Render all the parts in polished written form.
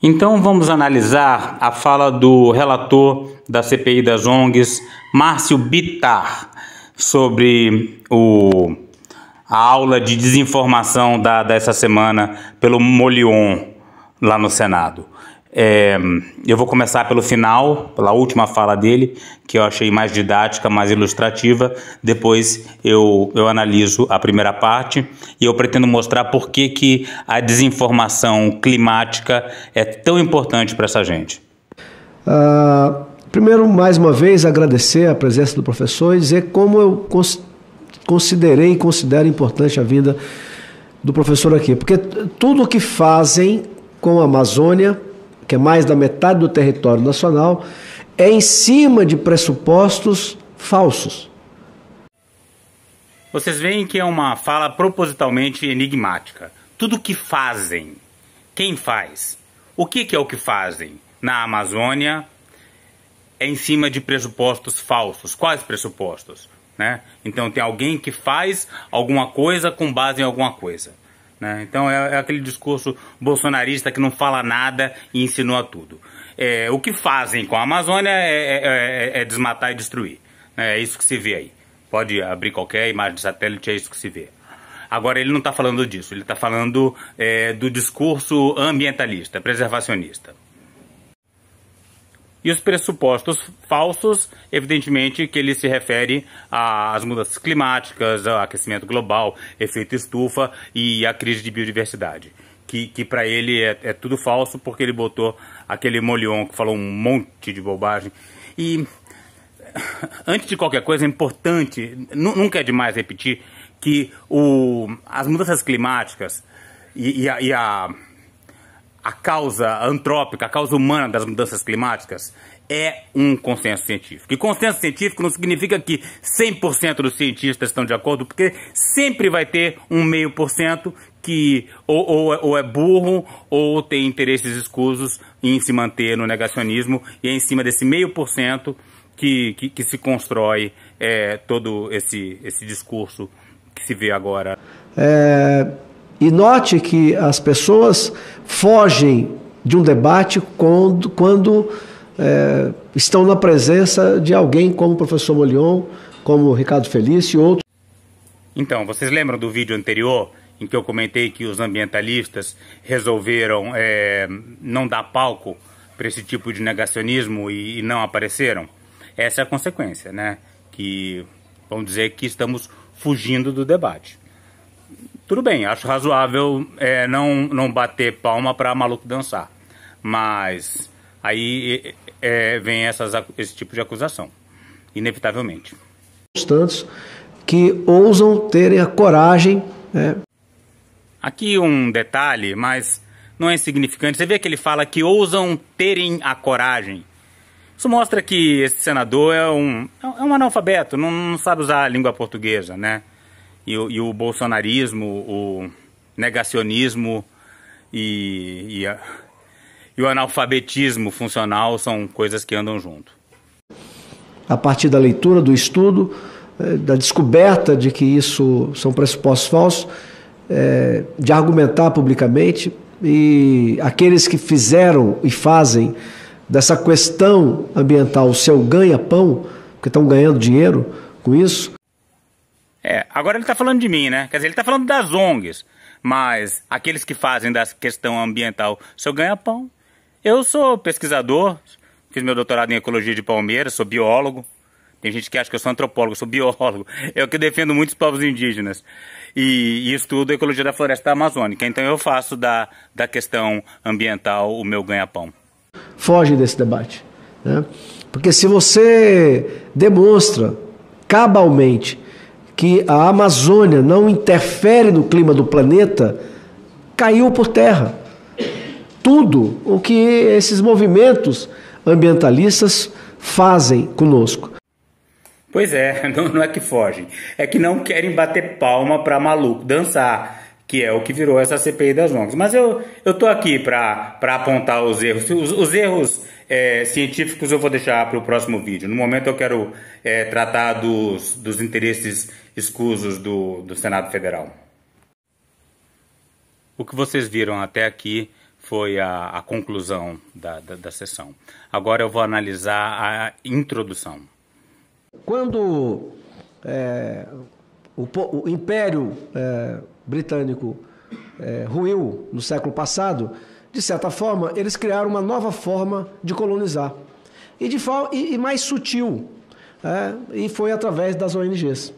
Então vamos analisar a fala do relator da CPI das ONGs, Márcio Bittar, sobre a aula de desinformação dada essa semana pelo Molion lá no Senado. Eu vou começar pelo final, pela última fala dele, que eu achei mais didática, mais ilustrativa. Depois eu analiso a primeira parte e eu pretendo mostrar por que a desinformação climática é tão importante para essa gente. Primeiro, mais uma vez, agradecer a presença do professor e dizer como eu considerei e considero importante a vinda do professor aqui. Porque tudo o que fazem com a Amazônia, que é mais da metade do território nacional, é em cima de pressupostos falsos. Vocês veem que é uma fala propositalmente enigmática. Tudo que fazem, quem faz? O que é o que fazem na Amazônia é em cima de pressupostos falsos. Quais pressupostos? Né? Então tem alguém que faz alguma coisa com base em alguma coisa. Então é aquele discurso bolsonarista que não fala nada e insinua tudo. O que fazem com a Amazônia é desmatar e destruir. É isso que se vê aí. Pode abrir qualquer imagem de satélite, é isso que se vê. Agora ele não está falando disso, ele está falando do discurso ambientalista, preservacionista. E os pressupostos falsos, evidentemente que ele se refere às mudanças climáticas, ao aquecimento global, efeito estufa e à crise de biodiversidade. Que para ele é tudo falso porque ele botou aquele Molion que falou um monte de bobagem. E antes de qualquer coisa é importante, nunca é demais repetir, que as mudanças climáticas e a causa antrópica, a causa humana das mudanças climáticas é um consenso científico. E consenso científico não significa que 100% dos cientistas estão de acordo, porque sempre vai ter um 0,5% que ou é burro ou tem interesses escusos em se manter no negacionismo, e é em cima desse 0,5% que se constrói todo esse discurso que se vê agora. E note que as pessoas fogem de um debate quando estão na presença de alguém como o professor Molion, como o Ricardo Felício e outros. Então, vocês lembram do vídeo anterior em que eu comentei que os ambientalistas resolveram não dar palco para esse tipo de negacionismo e não apareceram? Essa é a consequência, né? Que vamos dizer que estamos fugindo do debate. Tudo bem, acho razoável não bater palma para maluco dançar, mas aí vem esse tipo de acusação, inevitavelmente. Tantos que ousam terem a coragem. Aqui um detalhe, mas não é insignificante. Você vê que ele fala que ousam terem a coragem. Isso mostra que esse senador é um analfabeto, não sabe usar a língua portuguesa, né? E o bolsonarismo, o negacionismo e o analfabetismo funcional são coisas que andam junto. A partir da leitura, do estudo, da descoberta de que isso são pressupostos falsos, de argumentar publicamente, e aqueles que fizeram e fazem dessa questão ambiental o seu ganha-pão, porque estão ganhando dinheiro com isso. Agora ele está falando de mim, né? Quer dizer, ele está falando das ONGs, mas aqueles que fazem da questão ambiental seu ganha-pão. Eu sou pesquisador, fiz meu doutorado em ecologia de Palmeiras, sou biólogo. Tem gente que acha que eu sou antropólogo, sou biólogo. Eu que defendo muitos povos indígenas e estudo a ecologia da floresta amazônica. Então eu faço da questão ambiental o meu ganha-pão. Foge desse debate, né? Porque se você demonstra cabalmente que a Amazônia não interfere no clima do planeta, caiu por terra tudo o que esses movimentos ambientalistas fazem conosco. Pois é, não é que fogem, é que não querem bater palma para maluco dançar, que é o que virou essa CPI das ONGs. Mas eu tô aqui para apontar os erros. Os erros científicos eu vou deixar para o próximo vídeo. No momento eu quero tratar dos interesses escusos do Senado Federal. O que vocês viram até aqui foi a conclusão da sessão. Agora eu vou analisar a introdução. Quando o Império Britânico ruiu no século passado, de certa forma, eles criaram uma nova forma de colonizar. E mais sutil, e foi através das ONGs.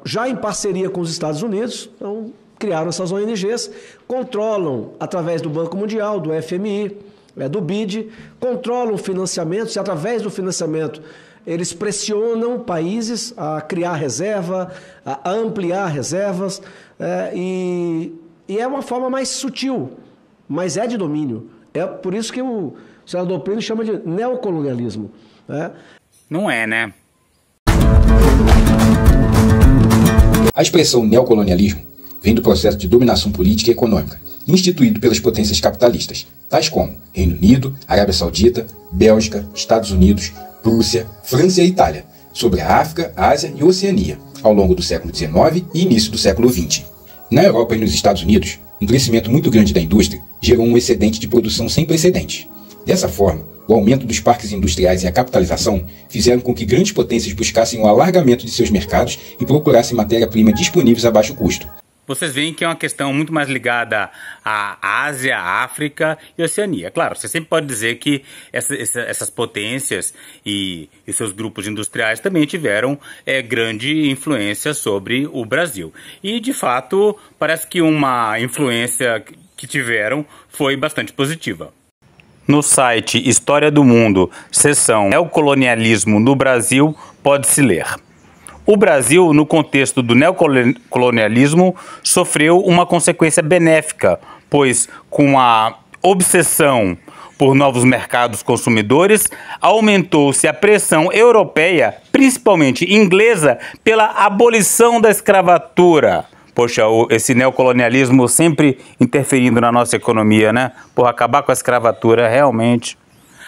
Já em parceria com os Estados Unidos, então, criaram essas ONGs, controlam através do Banco Mundial, do FMI, do BID, controlam financiamentos, e através do financiamento eles pressionam países a criar reserva, a ampliar reservas, e é uma forma mais sutil, mas é de domínio. É por isso que o senador Plínio chama de neocolonialismo. Não é, né? A expressão neocolonialismo vem do processo de dominação política e econômica, instituído pelas potências capitalistas, tais como Reino Unido, Arábia Saudita, Bélgica, Estados Unidos, Prússia, França e Itália, sobre a África, Ásia e Oceania, ao longo do século XIX e início do século XX. Na Europa e nos Estados Unidos, um crescimento muito grande da indústria gerou um excedente de produção sem precedentes. Dessa forma, o aumento dos parques industriais e a capitalização fizeram com que grandes potências buscassem o alargamento de seus mercados e procurassem matéria-prima disponíveis a baixo custo. Vocês veem que é uma questão muito mais ligada à Ásia, à África e Oceania. Claro, você sempre pode dizer que essas potências e seus grupos industriais também tiveram grande influência sobre o Brasil. E, de fato, parece que uma influência que tiveram foi bastante positiva. No site História do Mundo, seção Neocolonialismo no Brasil, pode-se ler: o Brasil, no contexto do neocolonialismo, sofreu uma consequência benéfica, pois, com a obsessão por novos mercados consumidores, aumentou-se a pressão europeia, principalmente inglesa, pela abolição da escravatura. Poxa, esse neocolonialismo sempre interferindo na nossa economia, né? Por acabar com a escravatura, realmente.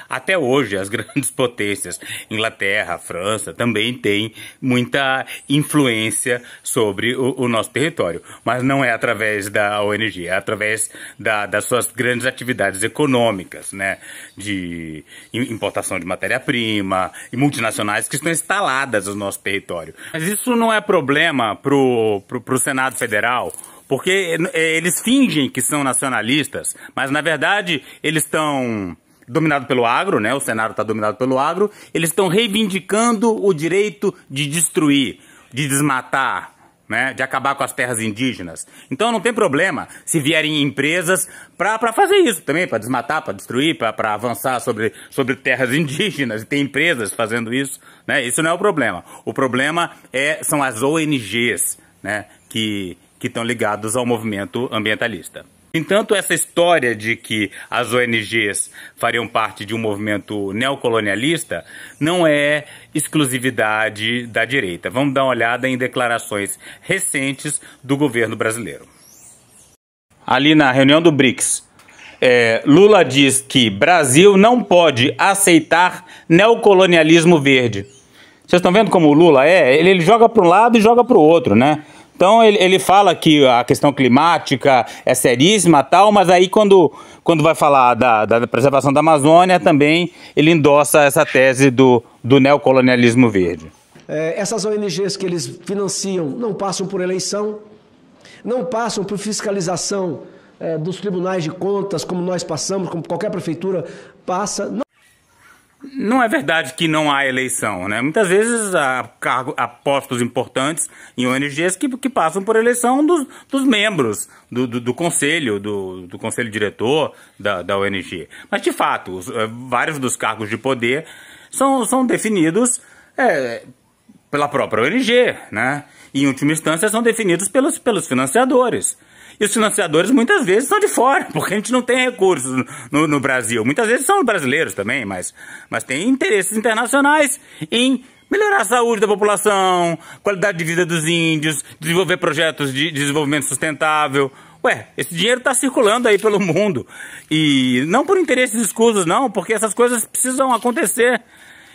Até hoje, as grandes potências, Inglaterra, França, também têm muita influência sobre o nosso território. Mas não é através da ONG, é através das suas grandes atividades econômicas, né? De importação de matéria-prima e multinacionais que estão instaladas no nosso território. Mas isso não é problema pro Senado Federal, porque eles fingem que são nacionalistas, mas na verdade eles estão dominado pelo agro, né? O Senado está dominado pelo agro. Eles estão reivindicando o direito de destruir, de desmatar, né? De acabar com as terras indígenas. Então não tem problema se vierem empresas para fazer isso também, para desmatar, para destruir, para avançar sobre terras indígenas. E tem empresas fazendo isso, né? Isso não é o problema. O problema são as ONGs, né? Que estão ligados ao movimento ambientalista. Entanto, essa história de que as ONGs fariam parte de um movimento neocolonialista não é exclusividade da direita. Vamos dar uma olhada em declarações recentes do governo brasileiro. Ali na reunião do BRICS, Lula diz que Brasil não pode aceitar neocolonialismo verde. Vocês estão vendo como o Lula ele joga para um lado e joga para o outro, né? Então ele fala que a questão climática é seríssima e tal, mas aí quando vai falar da preservação da Amazônia também ele endossa essa tese do neocolonialismo verde. Essas ONGs que eles financiam não passam por eleição, não passam por fiscalização dos tribunais de contas, como nós passamos, como qualquer prefeitura passa. Não é verdade que não há eleição, né? Muitas vezes há postos importantes em ONGs que passam por eleição dos membros do conselho, do conselho diretor da ONG. Mas, de fato, vários dos cargos de poder são definidos pela própria ONG, né? E, em última instância, são definidos pelos financiadores. E os financiadores muitas vezes são de fora, porque a gente não tem recursos no Brasil. Muitas vezes são brasileiros também, mas tem interesses internacionais em melhorar a saúde da população, qualidade de vida dos índios, desenvolver projetos de desenvolvimento sustentável. Esse dinheiro está circulando aí pelo mundo. E não por interesses escusos, não, porque essas coisas precisam acontecer.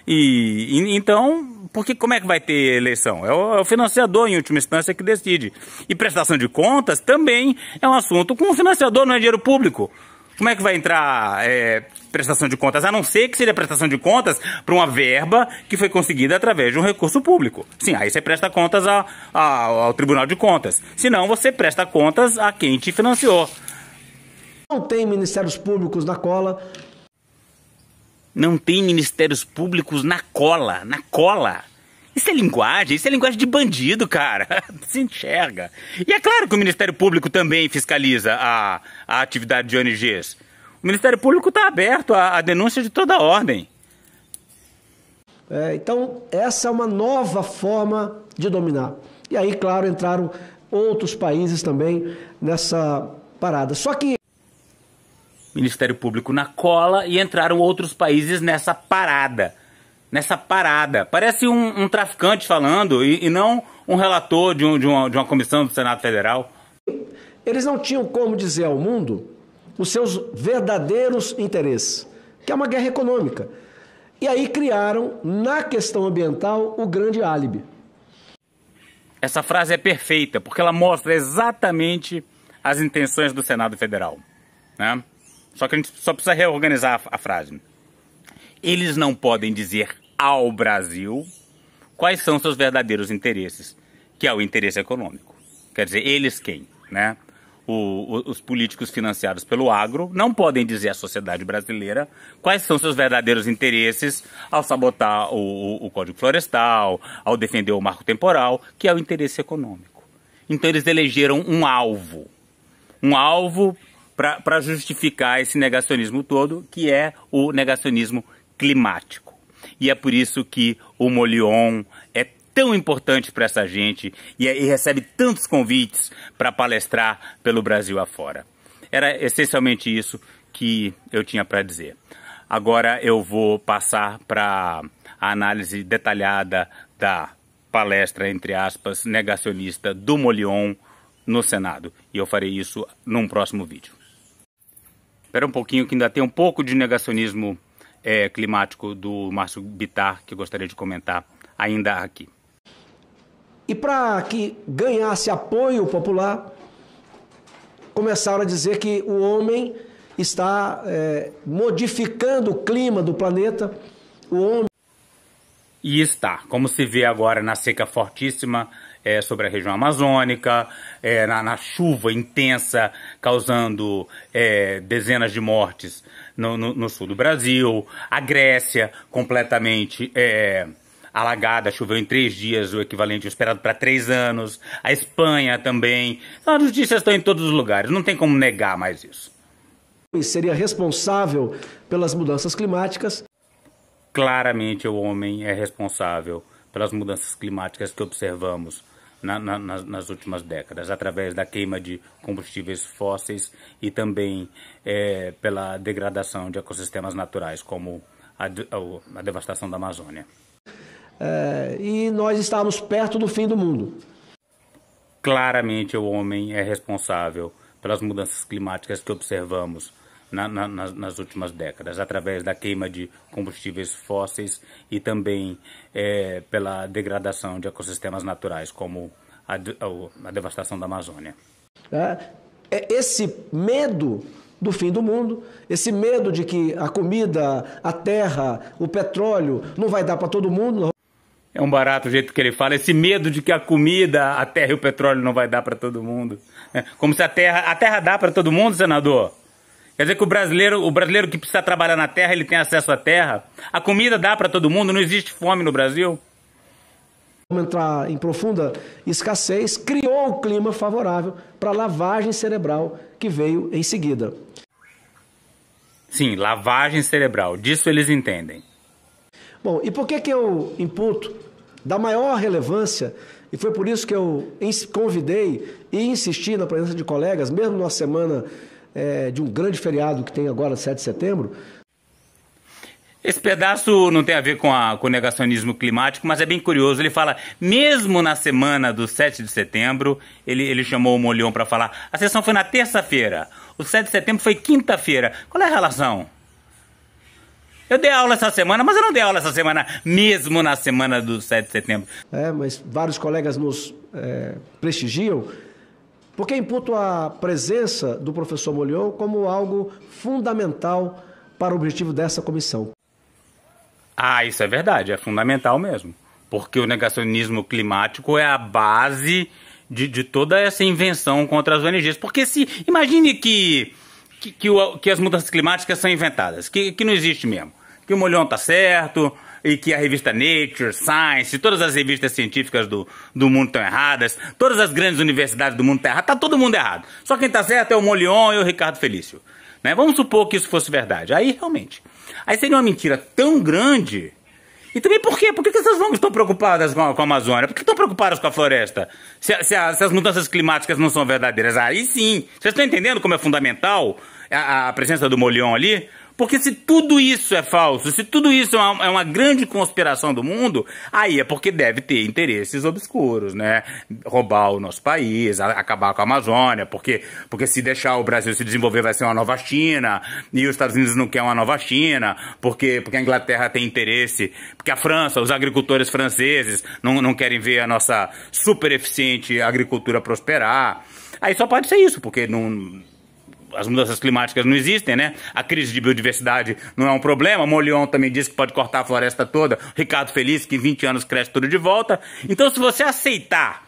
Então, Porque como é que vai ter eleição? É o financiador, em última instância, que decide. E prestação de contas também é um assunto com o financiador, não é dinheiro público. Como é que vai entrar prestação de contas? A não ser que seja prestação de contas para uma verba que foi conseguida através de um recurso público. Sim, aí você presta contas ao Tribunal de Contas. Senão você presta contas a quem te financiou. Não tem ministérios públicos na cola. Não tem ministérios públicos na cola. Na cola. Isso é linguagem de bandido, cara. Se enxerga. E é claro que o Ministério Público também fiscaliza a atividade de ONGs. O Ministério Público está aberto à denúncia de toda a ordem. Então, essa é uma nova forma de dominar. E aí, claro, entraram outros países também nessa parada. Só que Ministério Público na cola e entraram outros países nessa parada. Parece um traficante falando e não um relator de uma comissão do Senado Federal. Eles não tinham como dizer ao mundo os seus verdadeiros interesses, que é uma guerra econômica. E aí criaram, na questão ambiental, o grande álibi. Essa frase é perfeita, porque ela mostra exatamente as intenções do Senado Federal, né? Só que a gente só precisa reorganizar a frase. Eles não podem dizer ao Brasil quais são seus verdadeiros interesses, que é o interesse econômico. Quer dizer, eles quem, né? Os políticos financiados pelo agro não podem dizer à sociedade brasileira quais são seus verdadeiros interesses ao sabotar o Código Florestal, ao defender o marco temporal, que é o interesse econômico. Então eles elegeram um alvo para justificar esse negacionismo todo, que é o negacionismo climático. E é por isso que o Molion é tão importante para essa gente e recebe tantos convites para palestrar pelo Brasil afora. Era essencialmente isso que eu tinha para dizer. Agora eu vou passar para a análise detalhada da palestra, entre aspas, negacionista do Molion no Senado. E eu farei isso num próximo vídeo. Espera um pouquinho que ainda tem um pouco de negacionismo climático do Márcio Bittar que eu gostaria de comentar ainda aqui. E para que ganhasse apoio popular, começaram a dizer que o homem está modificando o clima do planeta. E está, como se vê agora na seca fortíssima sobre a região amazônica, na chuva intensa causando dezenas de mortes no sul do Brasil, a Grécia completamente alagada, choveu em 3 dias, o equivalente ao esperado para 3 anos, a Espanha também. Então, as notícias estão em todos os lugares, não tem como negar mais isso. Seria responsável pelas mudanças climáticas. Claramente o homem é responsável pelas mudanças climáticas que observamos nas últimas décadas, através da queima de combustíveis fósseis e também pela degradação de ecossistemas naturais, como a devastação da Amazônia. E nós estamos perto do fim do mundo. Claramente o homem é responsável pelas mudanças climáticas que observamos nas últimas décadas, através da queima de combustíveis fósseis e também pela degradação de ecossistemas naturais, como a devastação da Amazônia. Esse medo do fim do mundo, esse medo de que a comida, a terra, o petróleo não vai dar para todo mundo. É um barato o jeito que ele fala, esse medo de que a comida, a terra e o petróleo não vai dar para todo mundo. Como se a terra dá para todo mundo, senador? Quer dizer que o brasileiro que precisa trabalhar na terra, ele tem acesso à terra? A comida dá para todo mundo? Não existe fome no Brasil? Vamos entrar em profunda escassez, criou o clima favorável para a lavagem cerebral que veio em seguida. Sim, lavagem cerebral, disso eles entendem. Bom, e por que eu imputo da maior relevância, e foi por isso que eu convidei e insisti na presença de colegas, mesmo numa semana de um grande feriado que tem agora, 7 de setembro. Esse pedaço não tem a ver com o negacionismo climático, mas é bem curioso. Ele fala, mesmo na semana do 7 de setembro, ele chamou o Molion para falar, a sessão foi na terça-feira, o 7 de setembro foi quinta-feira. Qual é a relação? Eu dei aula essa semana, mas eu não dei aula essa semana, mesmo na semana do 7 de setembro. Mas vários colegas nos prestigiam, porque imputo a presença do professor Molion como algo fundamental para o objetivo dessa comissão. Ah, isso é verdade, é fundamental mesmo. Porque o negacionismo climático é a base de toda essa invenção contra as ONGs. Porque imagine que as mudanças climáticas são inventadas, que não existe mesmo. Que o Molion tá certo, e que a revista Nature, Science, todas as revistas científicas do mundo estão erradas, todas as grandes universidades do mundo estão erradas, tá todo mundo errado. Só quem tá certo é o Molion e o Ricardo Felício. Né? Vamos supor que isso fosse verdade. Aí, realmente. Aí seria uma mentira tão grande. E também por quê? Por que essas ONGs estão preocupadas com a Amazônia? Por que estão preocupadas com a floresta? Se as mudanças climáticas não são verdadeiras? Aí sim. Vocês estão entendendo como é fundamental a presença do Molion ali? Porque se tudo isso é falso, se tudo isso é uma grande conspiração do mundo, aí é porque deve ter interesses obscuros, né? Roubar o nosso país, acabar com a Amazônia, porque se deixar o Brasil se desenvolver vai ser uma nova China, e os Estados Unidos não querem uma nova China, porque a Inglaterra tem interesse, porque a França, os agricultores franceses não querem ver a nossa super eficiente agricultura prosperar. Aí só pode ser isso, porque as mudanças climáticas não existem, né? A crise de biodiversidade não é um problema. Molion também disse que pode cortar a floresta toda. Ricardo Felício, que em 20 anos cresce tudo de volta. Então, se você aceitar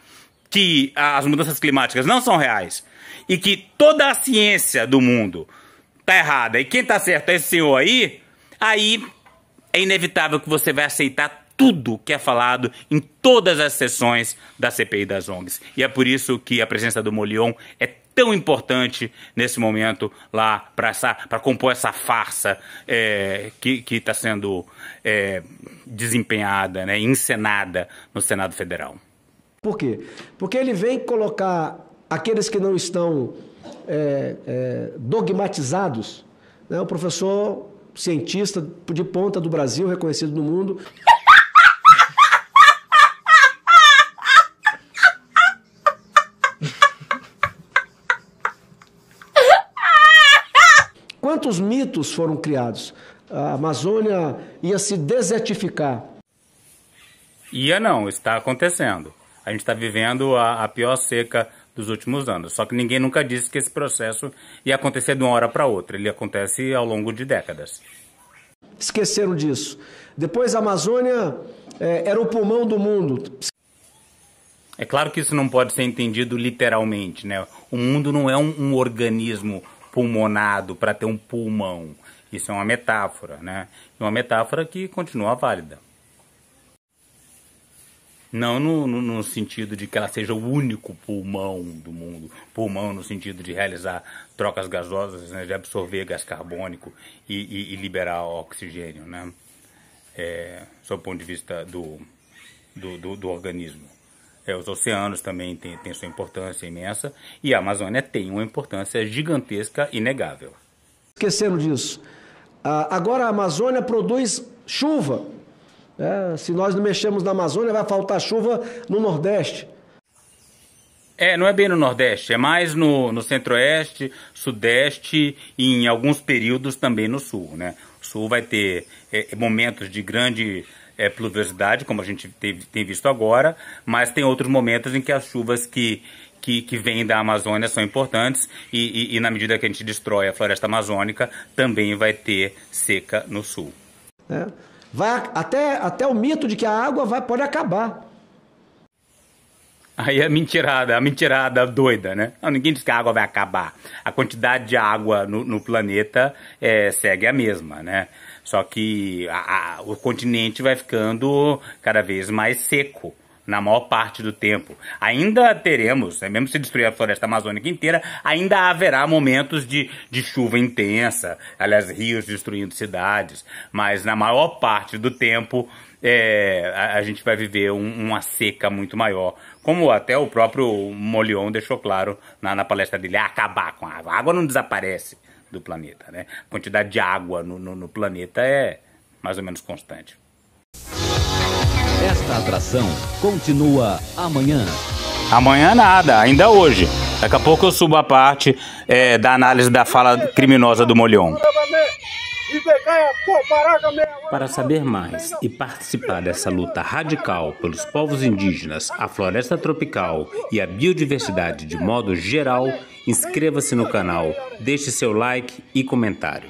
que as mudanças climáticas não são reais e que toda a ciência do mundo tá errada e quem tá certo é esse senhor aí é inevitável que você vai aceitar tudo que é falado em todas as sessões da CPI das ONGs. E é por isso que a presença do Molion é tão importante nesse momento lá para compor essa farsa que está sendo desempenhada, né, encenada no Senado Federal. Por quê? Porque ele vem colocar aqueles que não estão dogmatizados, né, o professor cientista de ponta do Brasil, reconhecido no mundo. Quantos mitos foram criados? A Amazônia ia se desertificar. Ia não, está acontecendo. A gente está vivendo a pior seca dos últimos anos. Só que ninguém nunca disse que esse processo ia acontecer de uma hora para outra. Ele acontece ao longo de décadas. Esqueceram disso. Depois a Amazônia era o pulmão do mundo. É claro que isso não pode ser entendido literalmente, né? O mundo não é um organismo pulmonado para ter um pulmão. Isso é uma metáfora, né? Uma metáfora que continua válida. Não no sentido de que ela seja o único pulmão do mundo. Pulmão no sentido de realizar trocas gasosas, né? De absorver gás carbônico e liberar oxigênio, né? Sob o ponto de vista do organismo. Os oceanos também têm sua importância imensa e a Amazônia tem uma importância gigantesca e inegável. Esqueceram disso. Agora a Amazônia produz chuva. Se nós não mexermos na Amazônia, vai faltar chuva no Nordeste. Não é bem no Nordeste, é mais no Centro-Oeste, Sudeste e em alguns períodos também no Sul, né? O Sul vai ter momentos de grande pluviosidade, como a gente tem visto agora, mas tem outros momentos em que as chuvas que vêm da Amazônia são importantes e na medida que a gente destrói a floresta amazônica, também vai ter seca no Sul. Vai até o mito de que a água pode acabar. Aí a mentirada doida, né? Não, ninguém diz que a água vai acabar. A quantidade de água no planeta segue a mesma, né? Só que o continente vai ficando cada vez mais seco na maior parte do tempo. Ainda teremos, mesmo se destruir a floresta amazônica inteira, ainda haverá momentos de chuva intensa, aliás, rios destruindo cidades, mas na maior parte do tempo a gente vai viver uma seca muito maior, como até o próprio Molion deixou claro na palestra dele, acabar com a água. A água não desaparece do planeta, né? A quantidade de água no planeta é mais ou menos constante. Esta atração continua amanhã. Amanhã nada, ainda hoje. Daqui a pouco eu subo a parte da análise da fala criminosa do Molion. Para saber mais e participar dessa luta radical pelos povos indígenas, a floresta tropical e a biodiversidade de modo geral, inscreva-se no canal, deixe seu like e comentário.